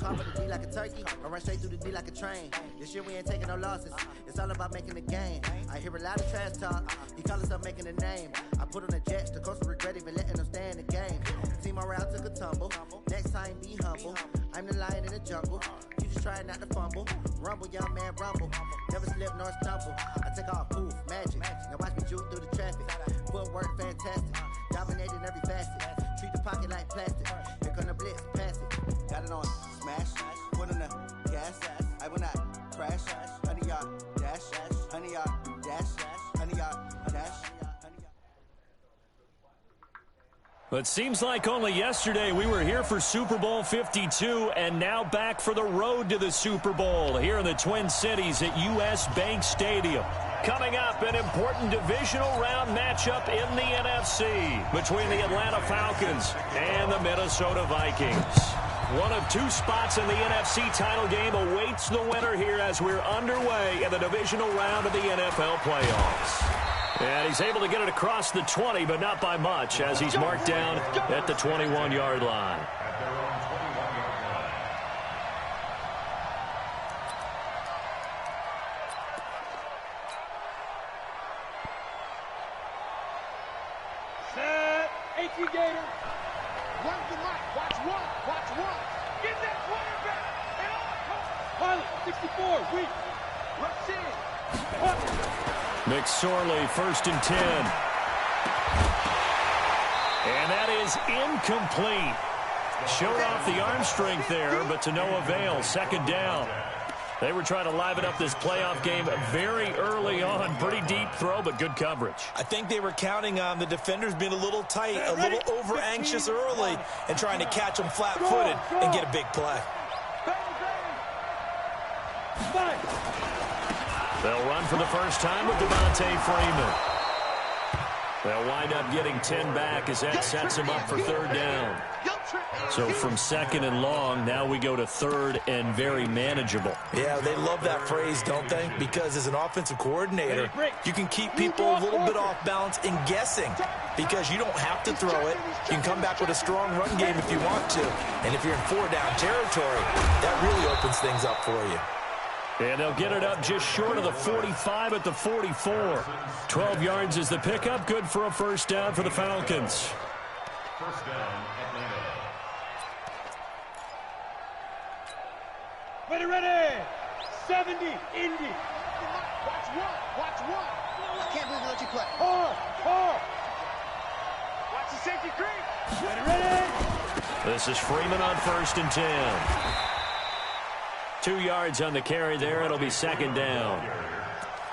Pop up the D like a turkey, or run straight through the D like a train. This year we ain't taking no losses. It's all about making the game. I hear a lot of trash talk. He call himself making a name. I put on the Jets. The coach regret even letting them stay in the game. Team morale took a tumble. Next time be humble. I'm the lion in the jungle. You just try not to fumble. Rumble, young man, rumble. Never slip nor stumble. I take off, poof, magic. Now watch me juke through the traffic. Footwork fantastic. Dominating every facet. Treat the pocket like plastic. Here come the blitz, pass it. Got it on smash. Put in the gas. I will not crash. 100-yard dash. 100-yard dash. 100-yard dash. But seems like only yesterday we were here for Super Bowl 52 and now back for the road to the Super Bowl here in the Twin Cities at U.S. Bank Stadium. Coming up, an important divisional round matchup in the NFC between the Atlanta Falcons and the Minnesota Vikings. One of two spots in the NFC title game awaits the winner here as we're underway in the divisional round of the NFL playoffs. And he's able to get it across the 20, but not by much, as he's marked down at the 21-yard line. Set. 18 Gator. Run the mic. Watch one. Watch one. Get that quarterback. Pilot, 64. Weak. Rush in. McSorley, 1st and 10. And that is incomplete. Showed off the arm strength there, but to no avail. 2nd down. They were trying to liven up this playoff game very early on. Pretty deep throw, but good coverage. I think they were counting on the defenders being a little tight, a little over-anxious early, and trying to catch them flat-footed and get a big play. They'll run for the first time with Devontae Freeman. They'll wind up getting 10 back as that sets them up for 3rd down. So from 2nd and long, now we go to 3rd and very manageable. Yeah, they love that phrase, don't they? Because as an offensive coordinator, you can keep people a little bit off balance and guessing because you don't have to throw it. You can come back with a strong run game if you want to. And if you're in 4-down territory, that really opens things up for you. And they'll get it up just short of the 45 at the 44. 12 yards is the pickup. Good for a 1st down for the Falcons. 1st down, Atlanta. Ready. 70, Indy. Watch one. I can't believe they let you play. Hard. Watch the safety creep. Ready. This is Freeman on 1st and 10. 2 yards on the carry there. It'll be 2nd down.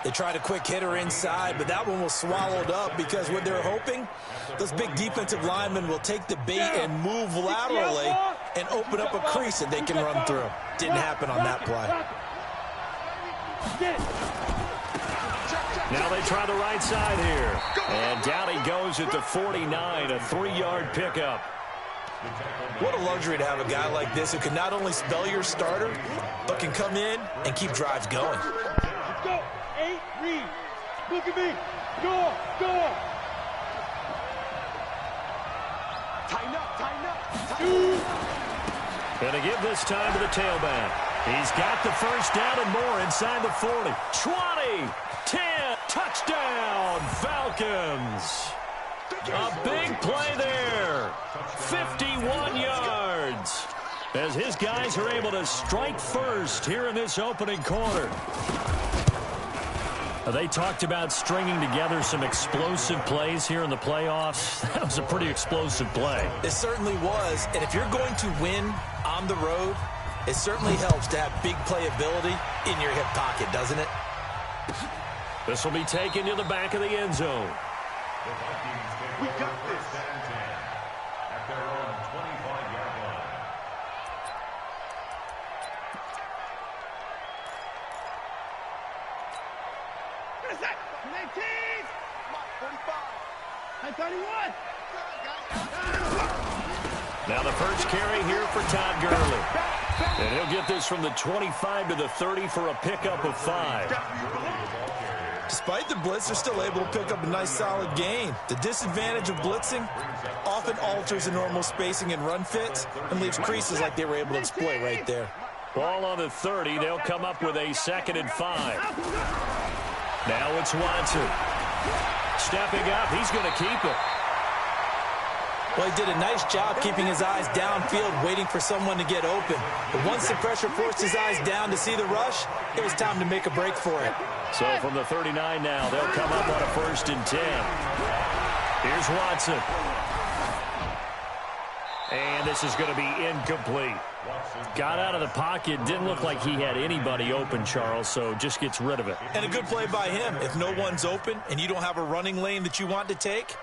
They tried a quick hitter inside, but that one was swallowed up because what they're hoping, those big defensive linemen will take the bait and move laterally and open up a crease that they can run through. Didn't happen on that play. Now they try the right side here. And down he goes at the 49, a 3-yard pickup. What a luxury to have a guy like this who can not only spell your starter, but can come in and keep drives going. Let's go. 8, read. Look at me. Go. Tighten up. Gonna give this time to the tailback. He's got the 1st down and more inside the 40. 20, 10, touchdown, Falcons. A big play there. 51 yards. As his guys are able to strike first here in this opening quarter. They talked about stringing together some explosive plays here in the playoffs. That was a pretty explosive play. It certainly was. And if you're going to win on the road, it certainly helps to have big playability in your hip pocket, doesn't it? This will be taken to the back of the end zone. The Vikings take we got this. 1st and 10 at their own 25-yard line. What is that? 19! 45. 31. Now the first carry here for Todd Gurley. And he'll get this from the 25 to the 30 for a pickup of 5. Despite the blitz, they're still able to pick up a nice solid gain. The disadvantage of blitzing often alters the normal spacing and run fits and leaves creases like they were able to exploit right there. Ball on the 30. They'll come up with a 2nd and 5. Now it's Watson. Stepping up. He's going to keep it. Well, he did a nice job keeping his eyes downfield, waiting for someone to get open. But once the pressure forced his eyes down to see the rush, it was time to make a break for it. So from the 39 now, they'll come up on a 1st and 10. Here's Watson. And this is going to be incomplete. Got out of the pocket. Didn't look like he had anybody open, Charles, so just gets rid of it. And a good play by him. If no one's open and you don't have a running lane that you want to take,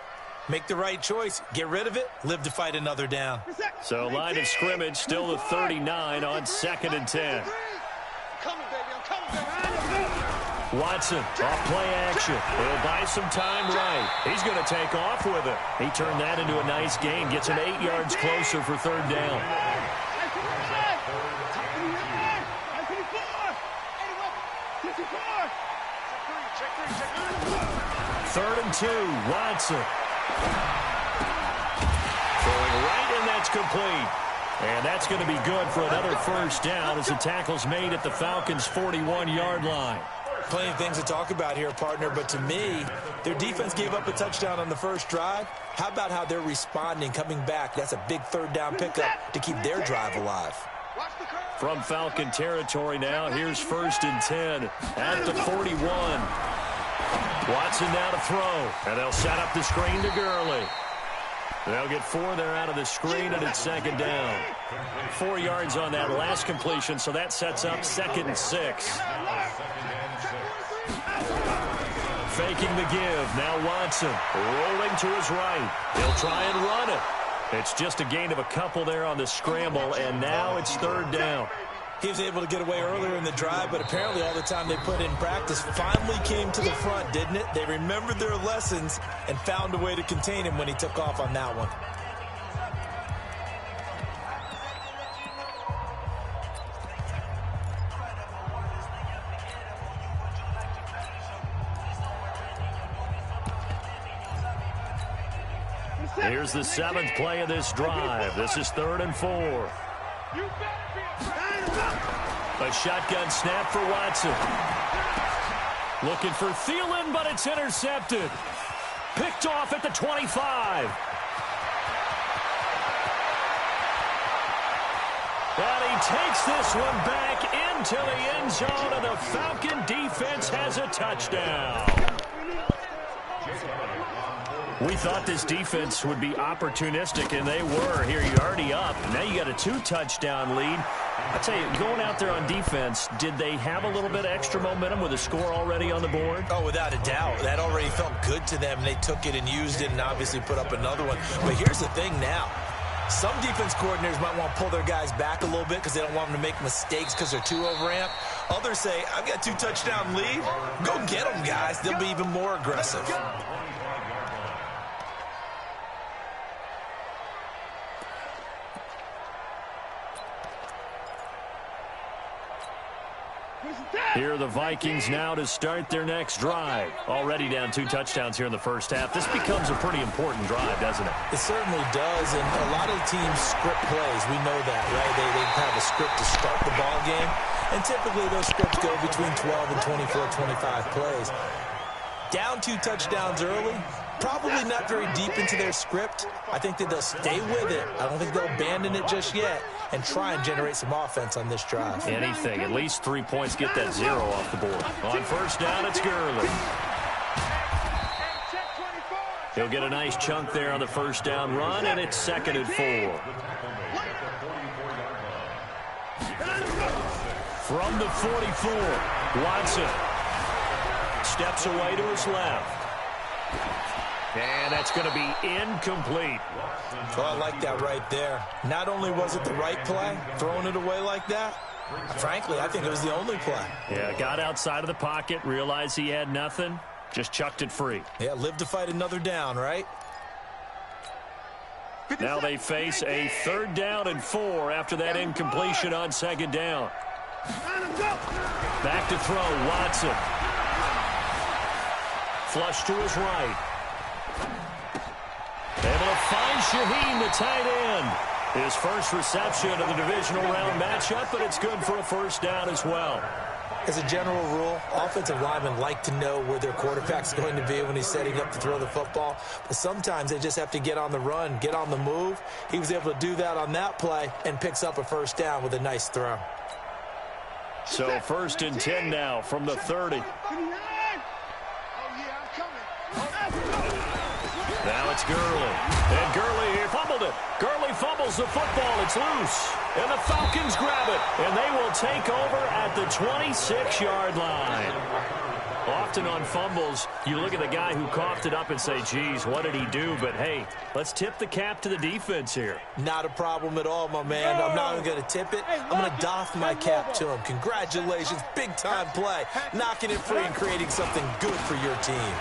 make the right choice. Get rid of it. Live to fight another down. So line of scrimmage, still the 39 on 2nd and 10. Watson, off play action. He'll buy some time right. He's going to take off with it. He turned that into a nice gain. Gets him 8 yards closer for 3rd down. 3rd and 2, Watson. Throwing right, and that's complete. And that's going to be good for another 1st down as the tackle's made at the Falcons' 41-yard line. Plenty of things to talk about here, partner, but to me, their defense gave up a touchdown on the first drive. How about how they're responding, coming back? That's a big 3rd down pickup to keep their drive alive. From Falcon territory now, here's 1st and 10 at the 41. Watson now to throw, and they'll set up the screen to Gurley. They'll get 4 there out of the screen, and it's 2nd down. 4 yards on that last completion, so that sets up 2nd and 6. Faking the give. Now Watson rolling to his right. He'll try and run it. It's just a gain of a couple there on the scramble, and now it's 3rd down. He was able to get away earlier in the drive, but apparently all the time they put in practice finally came to the front, didn't it? They remembered their lessons and found a way to contain him when he took off on that one. Here's the 7th play of this drive. This is 3rd and 4. A shotgun snap for Watson. Looking for Thielen, but it's intercepted. Picked off at the 25. And he takes this one back into the end zone, and the Falcon defense has a touchdown. We thought this defense would be opportunistic, and they were. Here, you're already up. Now you got a 2-touchdown lead. I tell you, going out there on defense, did they have a little bit of extra momentum with a score already on the board? Oh, without a doubt. That already felt good to them. They took it and used it and obviously put up another one. But here's the thing now. Some defense coordinators might want to pull their guys back a little bit because they don't want them to make mistakes because they're too overamped. Others say, I've got 2-touchdown lead. Go get them, guys. They'll be even more aggressive. Here are the Vikings now to start their next drive. Already down 2 touchdowns here in the first half. This becomes a pretty important drive, doesn't it? It certainly does, and a lot of teams script plays. We know that, right? They have a script to start the ball game, and typically those scripts go between 12 and 24, 25 plays. Down 2 touchdowns early, probably not very deep into their script. I think that they'll stay with it. I don't think they'll abandon it just yet and try and generate some offense on this drive. Anything. At least 3 points, get that 0 off the board. On first down, it's Gurley. He'll get a nice chunk there on the first down run, and it's 2nd and 4. From the 44, Watson steps away to his left. And that's going to be incomplete. Well, I like that right there. Not only was it the right play, throwing it away like that, frankly, I think it was the only play. Yeah, got outside of the pocket, realized he had nothing, just chucked it free. Yeah, live to fight another down, right? Now they face a 3rd down and 4 after that incompletion on 2nd down. Back to throw, Watson. flush to his right. Able to find Shaheen, the tight end. His first reception of the divisional round matchup, but it's good for a first down as well. As a general rule, offensive linemen like to know where their quarterback's going to be when he's setting up to throw the football. But sometimes they just have to get on the run, get on the move. He was able to do that on that play and picks up a first down with a nice throw. So 1st and 10 now from the 30. Now it's Gurley. And Gurley, he fumbled it. Gurley fumbles the football. It's loose. And the Falcons grab it. And they will take over at the 26-yard line. Often on fumbles, you look at the guy who coughed it up and say, geez, what did he do? But, hey, let's tip the cap to the defense here. Not a problem at all, my man. I'm not even going to tip it. I'm going to doff my cap to him. Congratulations. Big-time play. Knocking it free and creating something good for your team.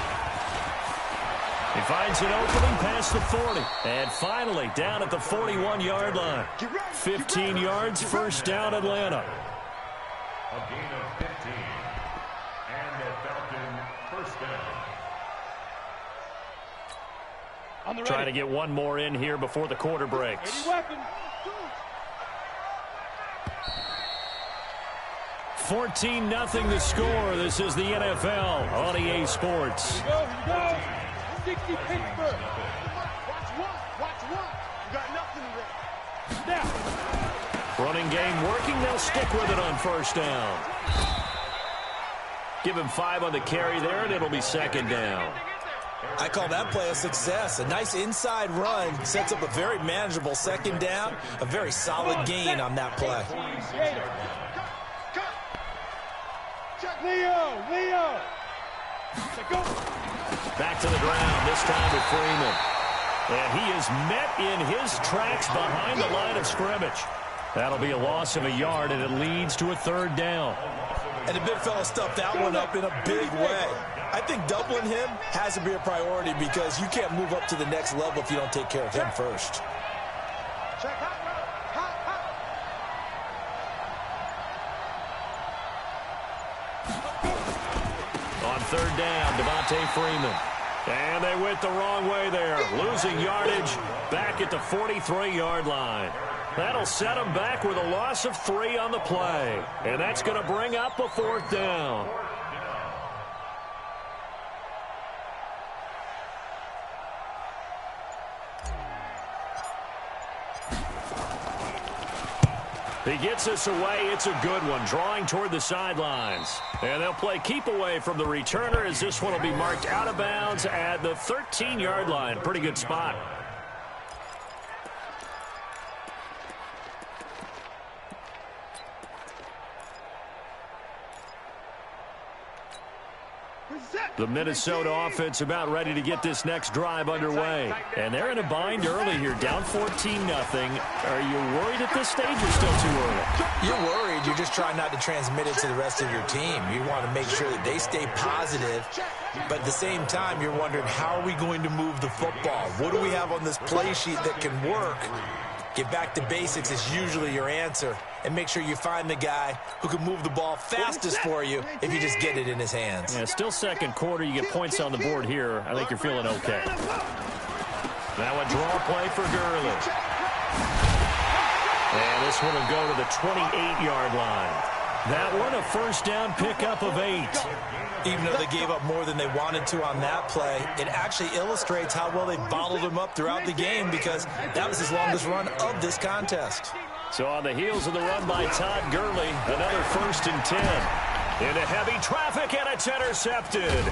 He finds an opening past the 40. And finally, down at the 41-yard line. 15 yards, first down, Atlanta. A gain of 15. And a Falcon first down. Trying to get one more in here before the quarter breaks. 14-0 the score. This is the NFL on EA Sports. Here you go. 60 Pittsburgh. Watch one. You got nothing to run. Snap. Running game working. They'll stick with it on first down. Give him 5 on the carry there, and it'll be second down. I call that play a success. A nice inside run sets up a very manageable second down. A very solid gain on that play. Leo. Go. Back to the ground, this time with Freeman. And he is met in his tracks behind the line of scrimmage. That'll be a loss of a yard, and it leads to a third down. And the big fella stuffed that one up in a big way. I think doubling him has to be a priority because you can't move up to the next level if you don't take care of him first. On third down, Devontae Freeman. And they went the wrong way there. Losing yardage back at the 43-yard line. That'll set them back with a loss of 3 on the play. And that's going to bring up a fourth down. He gets us away. It's a good one, drawing toward the sidelines. And they'll play keep away from the returner as this one will be marked out of bounds at the 13-yard line. Pretty good spot. The Minnesota offense about ready to get this next drive underway. And they're in a bind early here, down 14-0. Are you worried at this stage or still too early? You're worried. You're just trying not to transmit it to the rest of your team. You want to make sure that they stay positive. But at the same time, you're wondering, how are we going to move the football? What do we have on this play sheet that can work? Get back to basics is usually your answer. And make sure you find the guy who can move the ball fastest for you if you just get it in his hands. Yeah, still second quarter. You get points on the board here. I think you're feeling okay. Now a draw play for Gurley. And this one will go to the 28-yard line. That one a first down pickup of 8. Even though they gave up more than they wanted to on that play, it actually illustrates how well they bottled him up throughout the game because that was his longest run of this contest. So on the heels of the run by Todd Gurley, another 1st and 10. Into heavy traffic, and it's intercepted.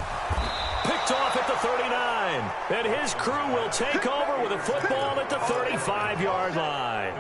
Picked off at the 39. And his crew will take over with a football at the 35-yard line.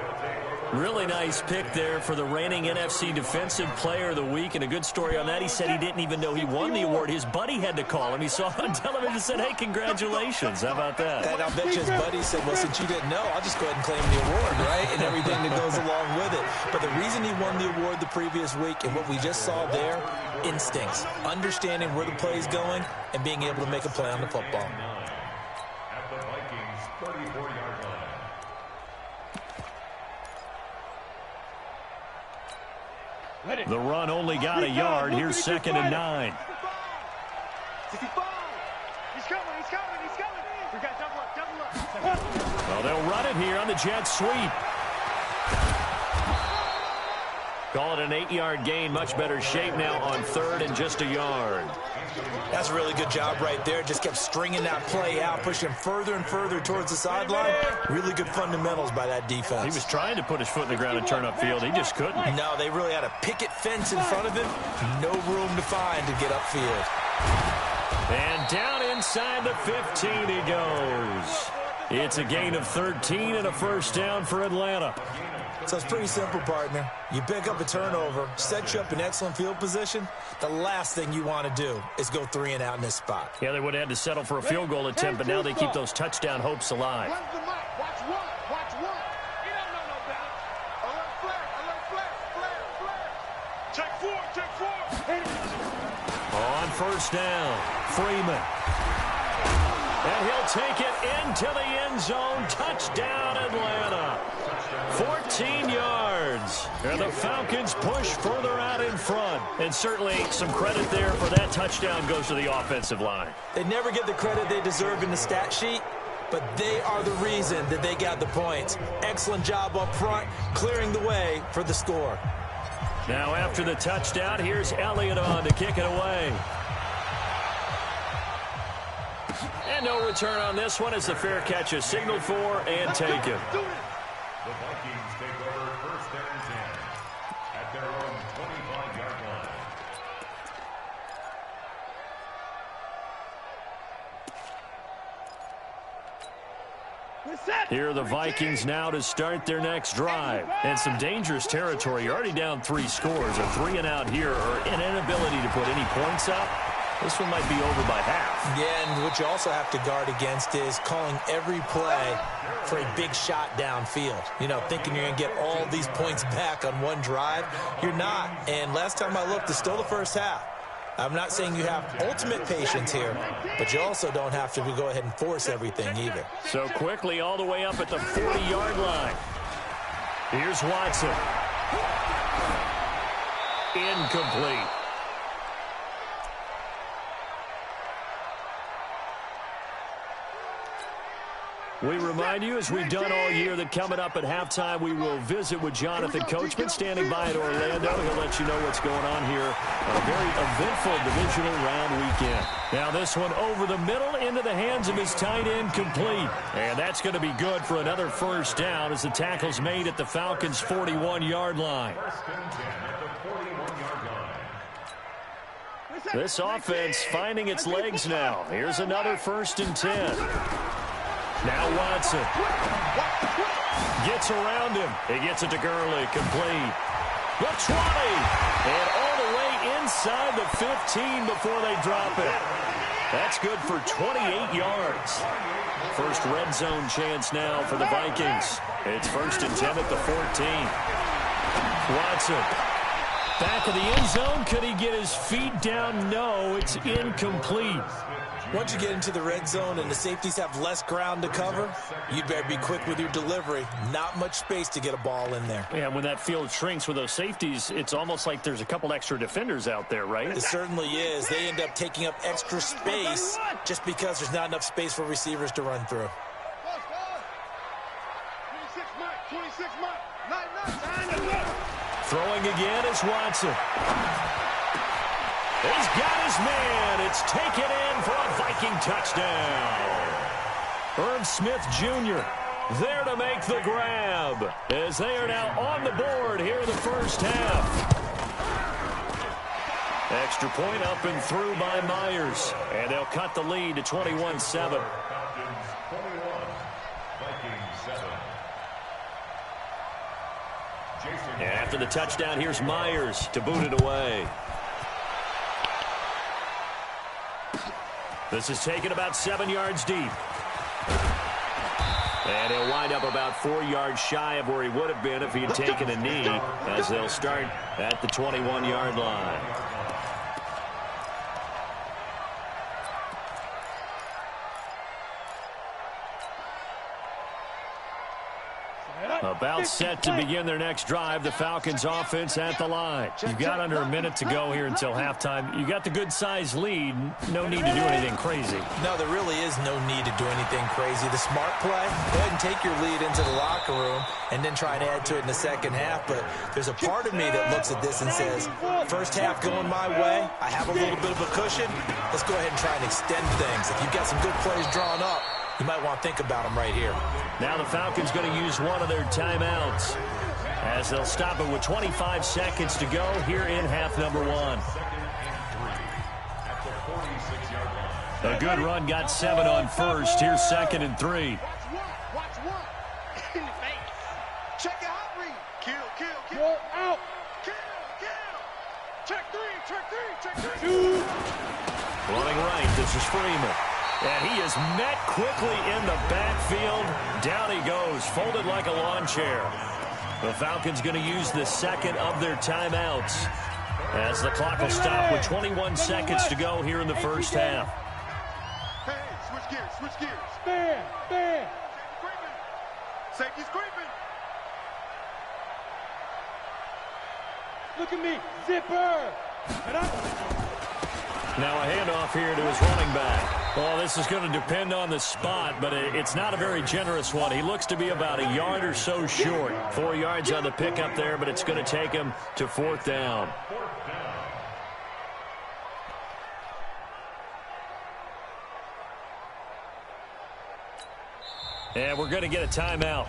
Really nice pick there for the reigning NFC Defensive Player of the Week. And a good story on that, he said he didn't even know he won the award. His buddy had to call him. He saw it on television and said, hey, congratulations. How about that? And I'll bet you his buddy said, well, since you didn't know, I'll just go ahead and claim the award, right? And everything that goes along with it. But the reason he won the award the previous week and what we just saw there, instincts, understanding where the play is going and being able to make a play on the football. At the Vikings' 34-yard line. The run only got a yard. Here's 2nd and 9. We got double up. Well, they'll run it here on the jet sweep. Call it an 8-yard gain. Much better shape now on 3rd and just a yard. That's a really good job right there. Just kept stringing that play out, pushing him further and further towards the sideline. Really good fundamentals by that defense. He was trying to put his foot in the ground and turn upfield. He just couldn't. No, they really had a picket fence in front of him. No room to find to get upfield. And down inside the 15 he goes. It's a gain of 13 and a first down for Atlanta. So it's pretty simple, partner. You pick up a turnover, set you up in excellent field position. The last thing you want to do is go 3 and out in this spot. Yeah, they would have had to settle for a field goal attempt, but now they keep those touchdown hopes alive. Watch one. He don't know no better. Alert flare. Check four. On first down, Freeman. And he'll take it into the end zone. Touchdown, Atlanta. 14 yards. And the Falcons push further out in front. And certainly some credit there for that touchdown goes to the offensive line. They never get the credit they deserve in the stat sheet, but they are the reason that they got the points. Excellent job up front, clearing the way for the score. Now after the touchdown, here's Elliott on to kick it away. And no return on this one as the fair catch is signaled for and taken. The Vikings take over 1st and 10 at their own 25-yard line. Here are the Vikings now to start their next drive. And some dangerous territory. You're already down 3 scores. A 3 and out here or an inability to put any points up. This one might be over by half. Yeah, and what you also have to guard against is calling every play for a big shot downfield. You know, thinking you're going to get all these points back on one drive. You're not. And last time I looked, it's still the first half. I'm not saying you have ultimate patience here, but you also don't have to go ahead and force everything either. So quickly all the way up at the 40-yard line. Here's Watson. Incomplete. We remind you, as we've done all year, that coming up at halftime, we will visit with Jonathan Coachman standing by at Orlando. He'll let you know what's going on here on a very eventful divisional round weekend. Now this one over the middle into the hands of his tight end, complete. And that's going to be good for another first down as the tackle's made at the Falcons' 41-yard line. This offense finding its legs now. Here's another 1st and 10. Now Watson gets around him. He gets it to Gurley, complete. The 20, and all the way inside the 15 before they drop it. That's good for 28 yards. First red zone chance now for the Vikings. It's 1st and 10 at the 14. Watson, back of the end zone. Could he get his feet down? No, it's incomplete. Once you get into the red zone and the safeties have less ground to cover, you'd better be quick with your delivery. Not much space to get a ball in there. Yeah, when that field shrinks with those safeties, it's almost like there's a couple extra defenders out there, right? It certainly is. They end up taking up extra space just because there's not enough space for receivers to run through. 26 Throwing again is Watson. He's got his man. It's taken in for a Viking touchdown. Irv Smith Jr. there to make the grab as they are now on the board here in the first half. Extra point up and through by Myers. And they'll cut the lead to 21-7. And after the touchdown, here's Myers to boot it away. This is taken about 7 yards deep. And he'll wind up about 4 yards shy of where he would have been if he had taken a knee, as they'll start at the 21-yard line. About set to begin their next drive. The Falcons offense at the line. You've got under a minute to go here until halftime. You got the good-sized lead. No need to do anything crazy. No, there really is no need to do anything crazy. The smart play, go ahead and take your lead into the locker room and then try and add to it in the second half. But there's a part of me that looks at this and says, first half going my way, I have a little bit of a cushion. Let's go ahead and try and extend things. If you've got some good plays drawn up, you might want to think about them right here. Now the Falcons going to use one of their timeouts as they'll stop it with 25 seconds to go here in half number one. A good run, got 7 on first. Here's 2nd and 3. Watch one. In the face. Check your hot read. Kill. Roll out. Kill. Check three. Running right, this is Freeman. And he is met quickly in the backfield. Down he goes, folded like a lawn chair. The Falcons going to use the second of their timeouts as the clock will stop with 21 seconds to go here in the first half. Hey, switch gears. Bam. Safety's creeping. Look at me, zipper. Now a handoff here to his running back. Well, this is going to depend on the spot, but it's not a very generous one. He looks to be about a yard or so short. 4 yards on the pickup there, but it's going to take him to 4th down. And we're going to get a timeout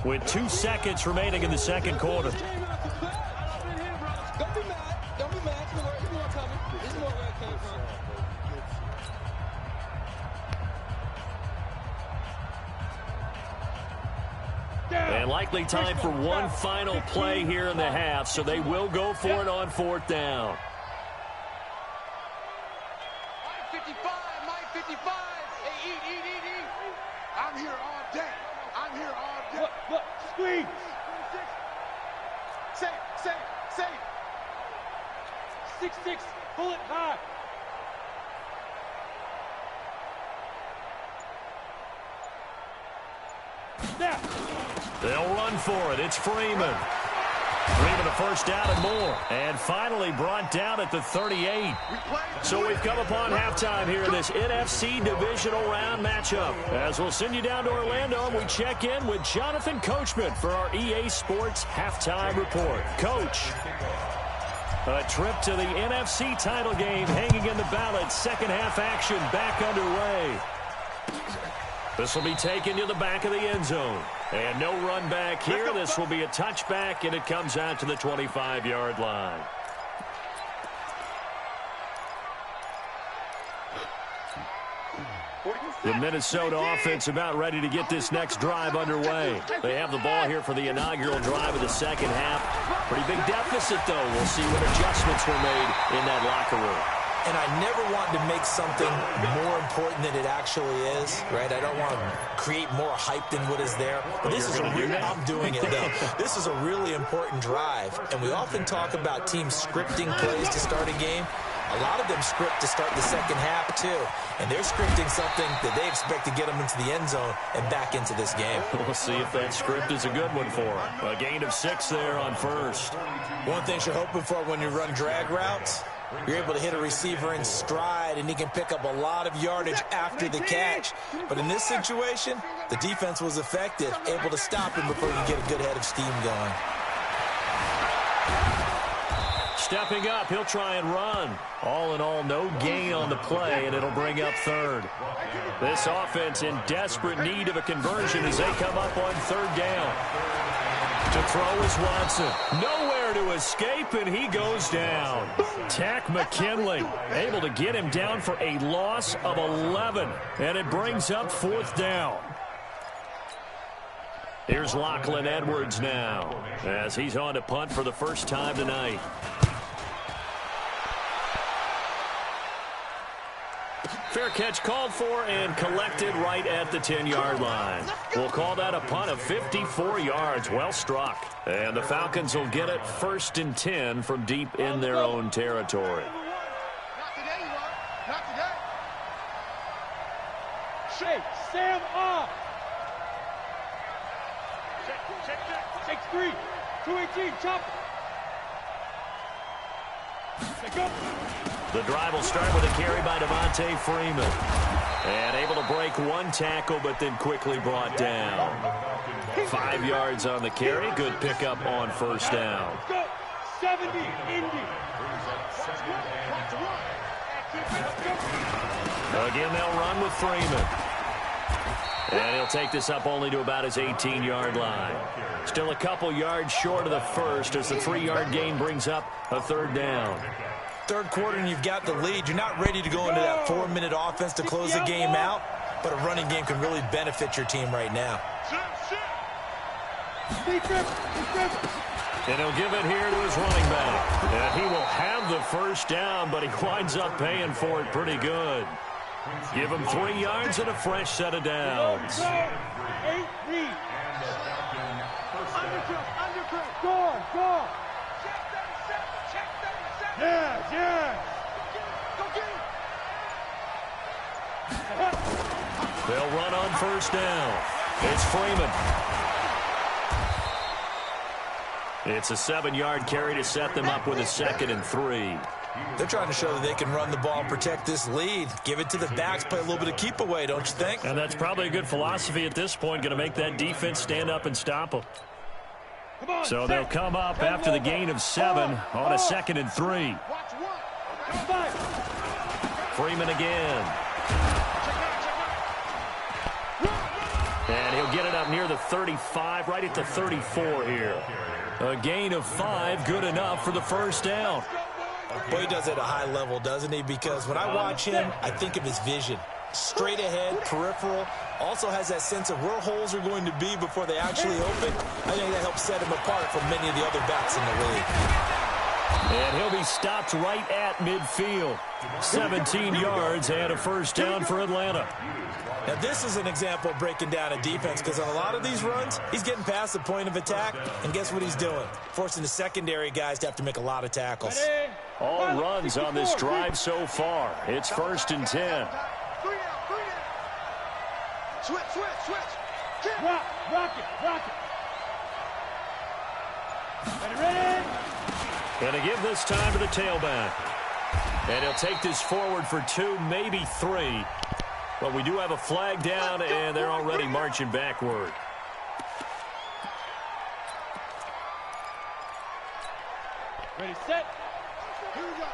with 2 seconds remaining in the second quarter. Don't be mad. It's more coming. It's more where it came from. And likely time for one final play here in the half, so they will go for it on 4th down. My 55. Hey, eat. I'm here all day. Look, squeeze. Safe. 6-6, pull it high. Now. They'll run for it. It's Freeman. Freeman a first down and more. And finally brought down at the 38. So we've come upon halftime here in this NFC Divisional Round matchup. As we'll send you down to Orlando, and we check in with Jonathan Coachman for our EA Sports Halftime Report. Coach, a trip to the NFC title game hanging in the balance. Second half action back underway. This will be taken to the back of the end zone. And no run back here. This will be a touchback, and it comes out to the 25-yard line. The Minnesota offense about ready to get this next drive underway. They have the ball here for the inaugural drive of the second half. Pretty big deficit, though. We'll see what adjustments were made in that locker room. And I never want to make something more important than it actually is, right? I don't want to create more hype than what is there. But this is a really, I'm doing it, though. This is a really important drive. And we often talk about teams scripting plays to start a game. A lot of them script to start the second half, too. And they're scripting something that they expect to get them into the end zone and back into this game. We'll see if that script is a good one for them. A gain of 6 there on first. One thing you're hoping for when you run drag routes, you're able to hit a receiver in stride, and he can pick up a lot of yardage after the catch. But in this situation, the defense was effective, able to stop him before he could get a good head of steam going. Stepping up, he'll try and run. All in all, no gain on the play, and it'll bring up 3rd. This offense in desperate need of a conversion as they come up on 3rd down. To throw is Watson. Nowhere to escape, and he goes down. Tack McKinley able to get him down for a loss of 11, and it brings up 4th down. Here's Lachlan Edwards now as he's on to punt for the first time tonight. Fair catch called for and collected right at the 10-yard line. We'll call that a punt of 54 yards. Well struck. And the Falcons will get it 1st and 10 from deep in their own territory. Not today, you are. Not today. Shake Sam off. 6-3, 218, chop. The drive will start with a carry by Devontae Freeman. And able to break one tackle, but then quickly brought down. 5 yards on the carry. Good pickup on first down. Let's go. 70, Indy. Again, they'll run with Freeman. And he'll take this up only to about his 18-yard line. Still a couple yards short of the first as the 3-yard gain brings up a third down. Third quarter and you've got the lead. You're not ready to go into that 4-minute offense to close the game out, but a running game can really benefit your team right now. And he'll give it here to his running back. And he will have the first down, but he winds up paying for it pretty good. Give him 3 yards and a fresh set of downs. 8 read. Undercut. Go. Yes. Go get it. They'll run on first down. It's Freeman. It's a 7-yard carry to set them up with a 2nd and 3. They're trying to show that they can run the ball and protect this lead. Give it to the backs, play a little bit of keep away, don't you think? And that's probably a good philosophy at this point, going to make that defense stand up and stop them. So they'll come up after the gain of 7 on a 2nd and 3. Freeman again. And he'll get it up near the 35, right at the 34 here. A gain of 5, good enough for the first down. Boy, he does it at a high level, doesn't he? Because when I watch him, I think of his vision. Straight ahead, peripheral, also has that sense of where holes are going to be before they actually open. I think that helps set him apart from many of the other backs in the league. And he'll be stopped right at midfield. 17 yards and a first down for Atlanta. Now, this is an example of breaking down a defense because on a lot of these runs, he's getting past the point of attack, and guess what he's doing? Forcing the secondary guys to have to make a lot of tackles. All runs on this drive so far. It's 1st and 10. Switch. Rock it. Ready? And to give this time to the tailback. And he'll take this forward for 2, maybe 3. But we do have a flag down, and they're already marching backward. Ready, set. Here we go.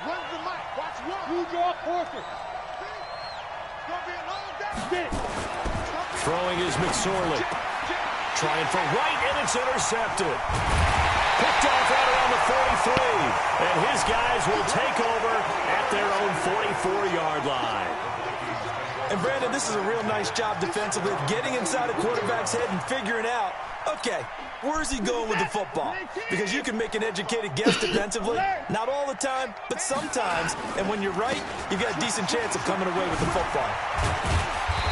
Run the mic. Watch one. You draw Porter. It's going to be a long day. Get it. Throwing is McSorley. Trying for right, and it's intercepted. Picked off right around the 43. And his guys will take over at their own 44-yard line. And, Brandon, this is a real nice job defensively of getting inside a quarterback's head and figuring out, okay, where's he going with the football? Because you can make an educated guess defensively. Not all the time, but sometimes. And when you're right, you've got a decent chance of coming away with the football.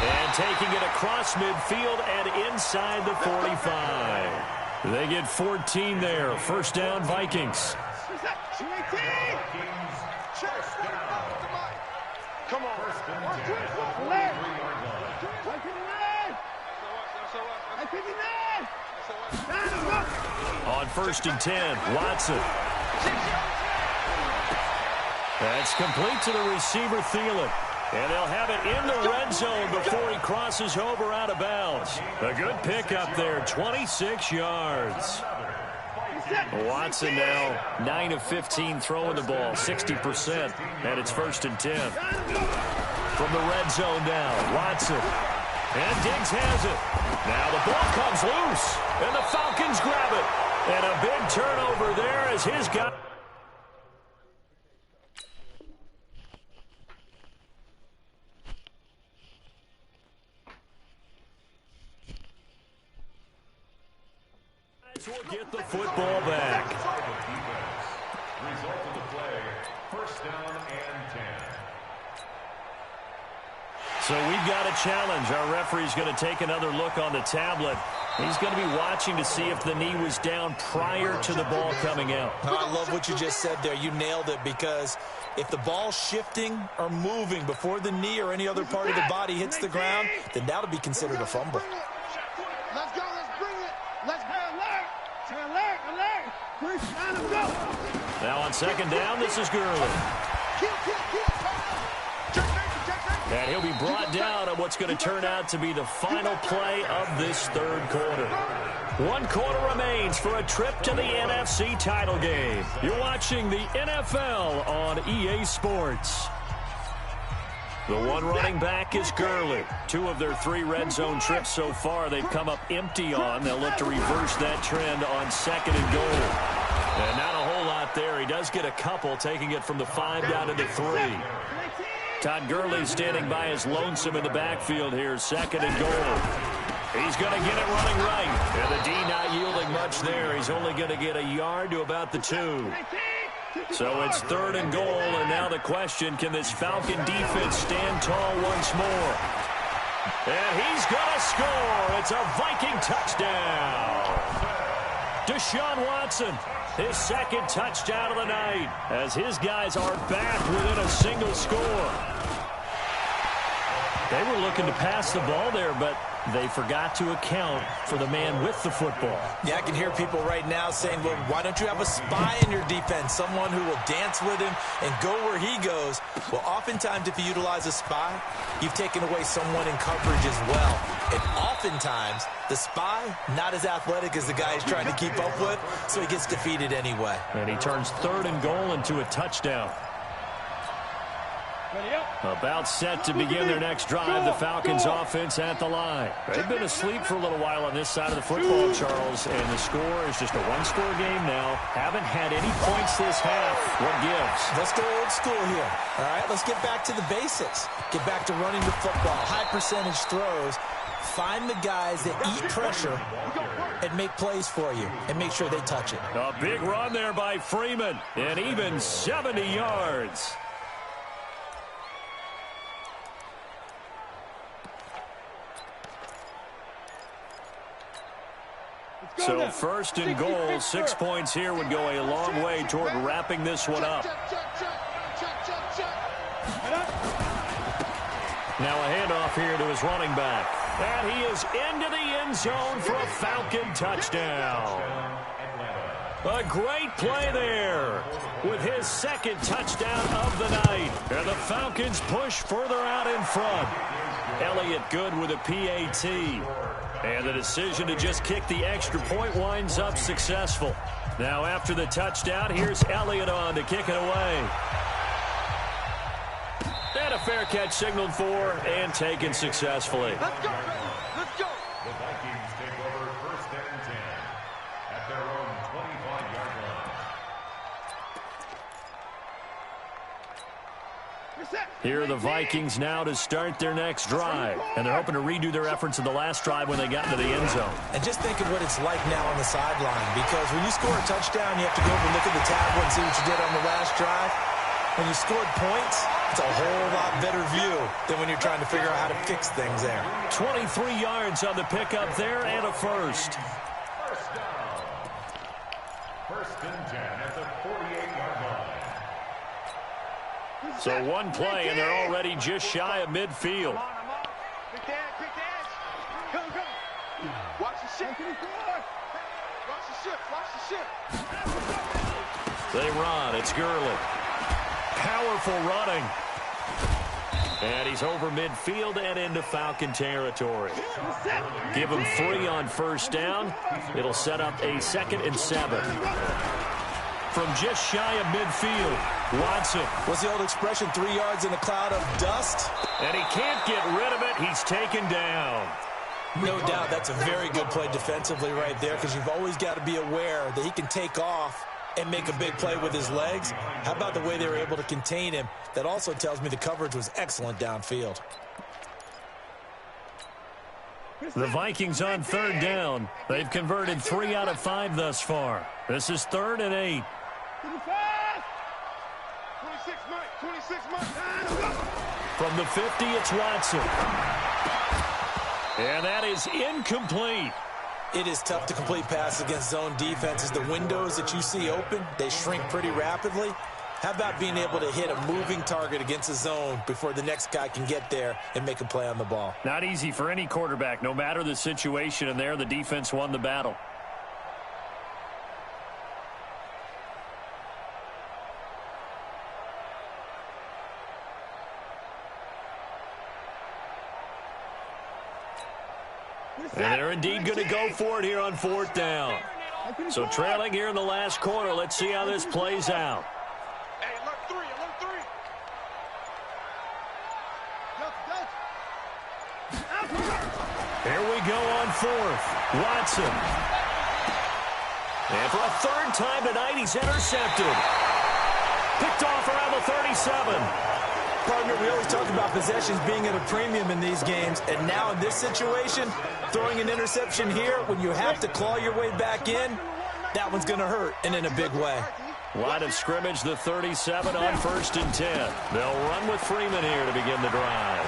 And taking it across midfield and inside the 45. They get 14 there. First down, Vikings. Come on. On 1st and 10, Watson. That's complete to the receiver, Thielen. And they'll have it in the red zone before he crosses over out of bounds. A good pickup there, 26 yards. Watson now 9 of 15 throwing the ball, 60%, and it's 1st and 10. From the red zone now, Watson. And Diggs has it. Now the ball comes loose, and the Falcons grab it. And a big turnover there as his guy. Will get the football back. Result of the play, 1st down and 10. So we've got a challenge. Our referee's going to take another look on the tablet. He's going to be watching to see if the knee was down prior to the ball coming out. Oh, I love what you just said there. You nailed it, because if the ball's shifting or moving before the knee or any other part of the body hits the ground, then that'll be considered a fumble. Let's go. Let's bring it. Now on second down, this is Gurley. And he'll be brought down on what's going to turn out to be the final play of this third quarter. 1 quarter remains for a trip to the NFC title game. You're watching the NFL on EA Sports. The one running back is Gurley. 2 of their 3 red zone trips so far they've come up empty on. They'll look to reverse that trend on second and goal. And not a whole lot there. He does get a couple, taking it from the 5 down to the 3. Todd Gurley standing by his lonesome in the backfield here, second and goal. He's going to get it running right. And the D not yielding much there. He's only going to get a yard to about the 2. So it's third and goal, and now the question, can this Falcon defense stand tall once more? And he's going to score. It's a Viking touchdown. Deshaun Watson, his second touchdown of the night, as his guys are back within a single score. They were looking to pass the ball there, but they forgot to account for the man with the football. Yeah, I can hear people right now saying, well, why don't you have a spy in your defense, someone who will dance with him and go where he goes? Well, oftentimes if you utilize a spy, you've taken away someone in coverage as well. And oftentimes, the spy, not as athletic as the guy he's trying to keep up with, so he gets defeated anyway. And he turns third and goal into a touchdown. About set to begin their next drive, the Falcons offense at the line. They've been asleep for a little while on this side of the football, Charles, and the score is just a one-score game now. Haven't had any points this half. What gives? Let's go old school here. All right, let's get back to the basics. Get back to running the football, high percentage throws. Find the guys that eat pressure and make plays for you and make sure they touch it. A big run there by Freeman, and even 70 yards. So first and goal, 6 points here would go a long way toward wrapping this one up. Now a handoff here to his running back. And he is into the end zone for a Falcon touchdown. A great play there with his second touchdown of the night. And the Falcons push further out in front. Elliott good with a PAT. And the decision to just kick the extra point winds up successful. Now after the touchdown, here's Elliott on to kick it away. And a fair catch signaled for and taken successfully. Let's go. Let's go. The Vikings take over first and 10 at their own 25-yard line. Here are the Vikings now to start their next drive. And they're hoping to redo their efforts in the last drive when they got into the end zone. And just think of what it's like now on the sideline, because when you score a touchdown, you have to go over and look at the tablet and see what you did on the last drive. When you scored points, it's a whole lot better view than when you're trying to figure out how to fix things there. 23 yards on the pickup there and a first. First down. First and 10 at the 48-yard line. So one play, and they're already just shy of midfield. Quick dash. Go. Watch the ship. Watch the ship. They run. It's Gurley. Powerful running. And he's over midfield and into Falcon territory. Give him 3 on first down. It'll set up a 2nd and 7. From just shy of midfield, Watson. What's the old expression, 3 yards in a cloud of dust? And he can't get rid of it. He's taken down. No doubt that's a very good play defensively right there, because you've always got to be aware that he can take off and make a big play with his legs. How about the way they were able to contain him? That also tells me the coverage was excellent downfield. The Vikings on third down. They've converted 3 out of 5 thus far. This is 3rd and 8. 26 months. From the 50, it's Watson. And that is incomplete. It is tough to complete passes against zone defenses. The windows that you see open, they shrink pretty rapidly. How about being able to hit a moving target against a zone before the next guy can get there and make a play on the ball? Not easy for any quarterback, no matter the situation, and there the defense won the battle. And they're indeed going to go for it here on 4th down. So trailing here in the last quarter. Let's see how this plays out. Hey, alert 3, alert 3. Here we go on 4th. Watson. And for a 3rd time tonight, he's intercepted. Picked off around the 37. Partner, we always talk about possessions being at a premium in these games, and now in this situation, throwing an interception here when you have to claw your way back in, that one's going to hurt, and in a big way. Line of scrimmage, the 37 on 1st and 10. They'll run with Freeman here to begin the drive.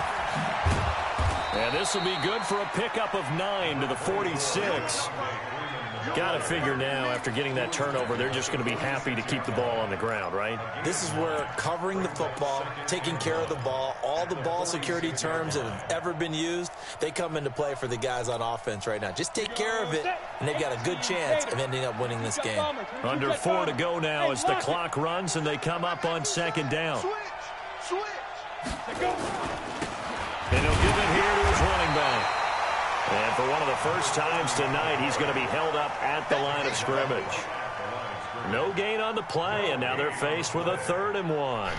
And this will be good for a pickup of 9 to the 46. Got to figure now, after getting that turnover, they're just going to be happy to keep the ball on the ground, right? This is where covering the football, taking care of the ball, all the ball security terms that have ever been used, they come into play for the guys on offense right now. Just take care of it, and they've got a good chance of ending up winning this game. Under 4 to go now as the clock runs, and they come up on 2nd down. Switch. And he'll give it here to his running back. And for one of the first times tonight, he's going to be held up at the line of scrimmage. No gain on the play, and now they're faced with a 3rd and 1.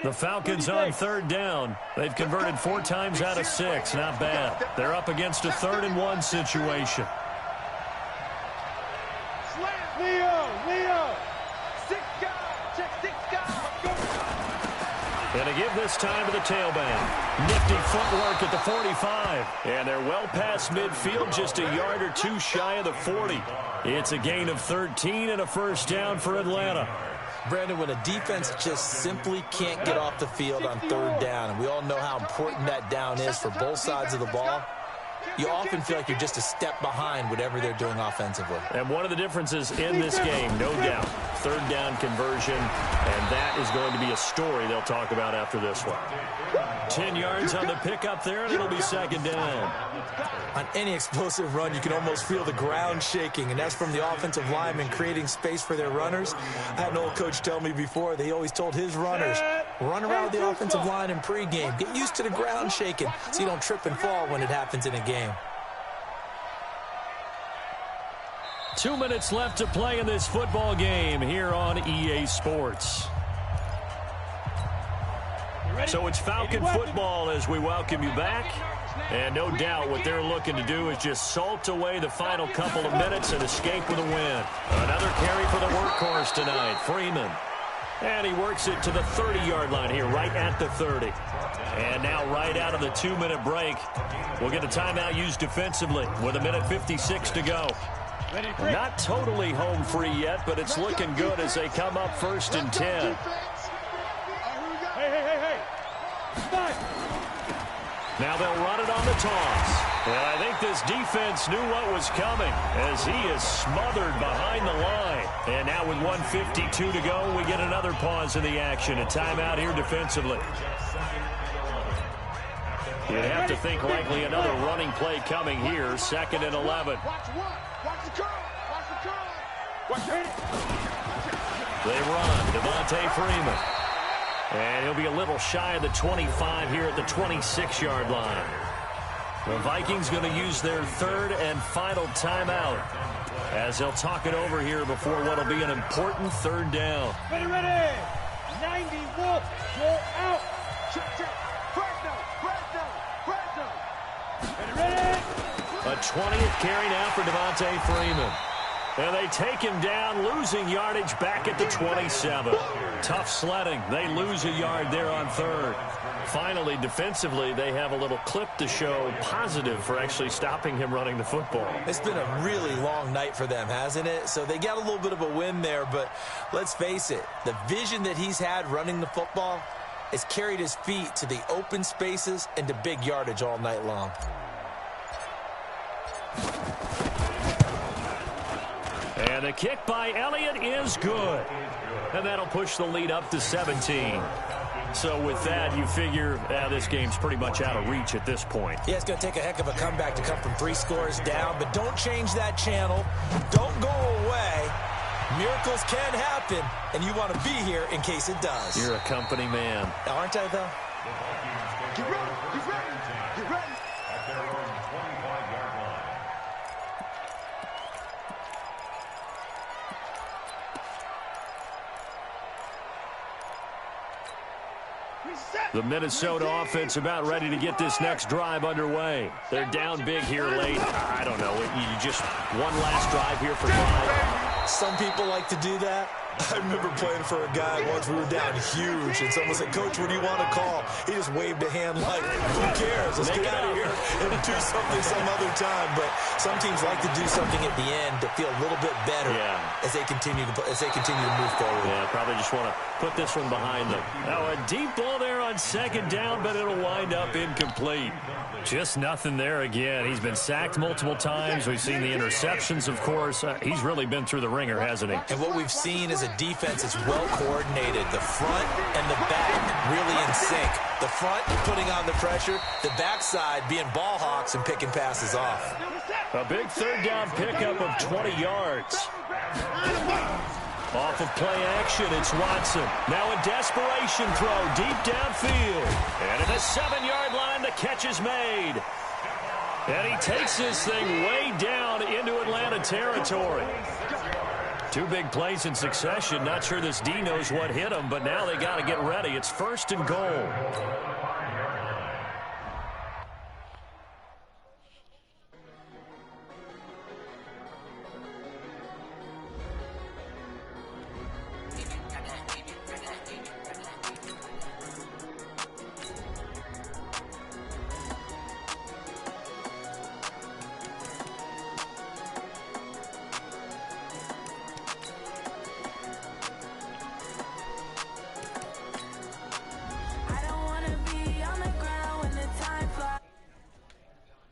The Falcons on 3rd down. They've converted 4 times out of 6. Not bad. They're up against a 3rd and 1 situation. Leo. 6 guys. Check 6 guys. And to give this time to the tailback. Nifty footwork at the 45. And they're well past midfield, just a yard or 2 shy of the 40. It's a gain of 13 and a 1st down for Atlanta. Brandon, when a defense just simply can't get off the field on 3rd down, and we all know how important that down is for both sides of the ball, you often feel like you're just a step behind whatever they're doing offensively. And one of the differences in this game, no doubt, 3rd down conversion, and that is going to be a story they'll talk about after this one. 10 yards on the pickup there, and it'll be 2nd down. On any explosive run, you can almost feel the ground shaking, and that's from the offensive linemen creating space for their runners. I had an old coach tell me before that he always told his runners, run around the offensive line in pregame. Get used to the ground shaking so you don't trip and fall when it happens in a game. 2 minutes left to play in this football game here on EA Sports. So it's Falcon football as we welcome you back. And no doubt what they're looking to do is just salt away the final couple of minutes and escape with a win. Another carry for the workhorse tonight, Freeman. And he works it to the 30-yard line here, right at the 30. And now right out of the 2-minute break, we'll get a timeout used defensively with 1:56 to go. Not totally home free yet, but it's looking good as they come up 1st and 10. Hey. Now they'll run it on the toss. And I think this defense knew what was coming as he is smothered behind the line. And now with 1:52 to go, we get another pause in the action. A timeout here defensively. You'd have to think likely another running play coming here. 2nd and 11. Watch the curl. They run. Devontae Freeman. And he'll be a little shy of the 25 here at the 26-yard line. The Vikings going to use their 3rd and final timeout as they'll talk it over here before what will be an important 3rd down. Ready. 90 wolf. Roll out. Check. Ready. A 20th carry now for Devontae Freeman. And they take him down, losing yardage back at the 27. Tough sledding. They lose a yard there on 3rd. Finally, defensively, they have a little clip to show positive for actually stopping him running the football. It's been a really long night for them, hasn't it? So they got a little bit of a win there, but let's face it, the vision that he's had running the football has carried his feet to the open spaces and to big yardage all night long. And the kick by Elliott is good. And that'll push the lead up to 17. So with that, you figure this game's pretty much out of reach at this point. Yeah, it's going to take a heck of a comeback to come from 3 scores down, but don't change that channel. Don't go away. Miracles can happen, and you want to be here in case it does. You're a company man. Aren't I, though? Get ready, get ready, get ready. At their own 25-yard line. The Minnesota offense about ready to get this next drive underway. They're down big here late. I don't know. You just one last drive here for 5. Some people like to do that. I remember playing for a guy once. We were down huge, and someone said, "Coach, what do you want to call?" He just waved a hand like, "Who cares? Let's get out of here and do something some other time." But some teams like to do something at the end to feel a little bit better as they continue to move forward. Yeah, probably just want to put this one behind them. Now a deep ball there on 2nd down, but it'll wind up incomplete. Just nothing there again. He's been sacked multiple times. We've seen the interceptions, of course. He's really been through the ringer, hasn't he? And what we've seen is a defense is well coordinated. The front and the back really in sync. The front putting on the pressure, the backside being ball hawks and picking passes off. A big 3rd down pickup of 20 yards. Off of play action, it's Watson. Now a desperation throw deep downfield. And at the 7-yard line, the catch is made. And he takes this thing way down into Atlanta territory. 2 big plays in succession. Not sure this D knows what hit him, but now they got to get ready. It's 1st and goal.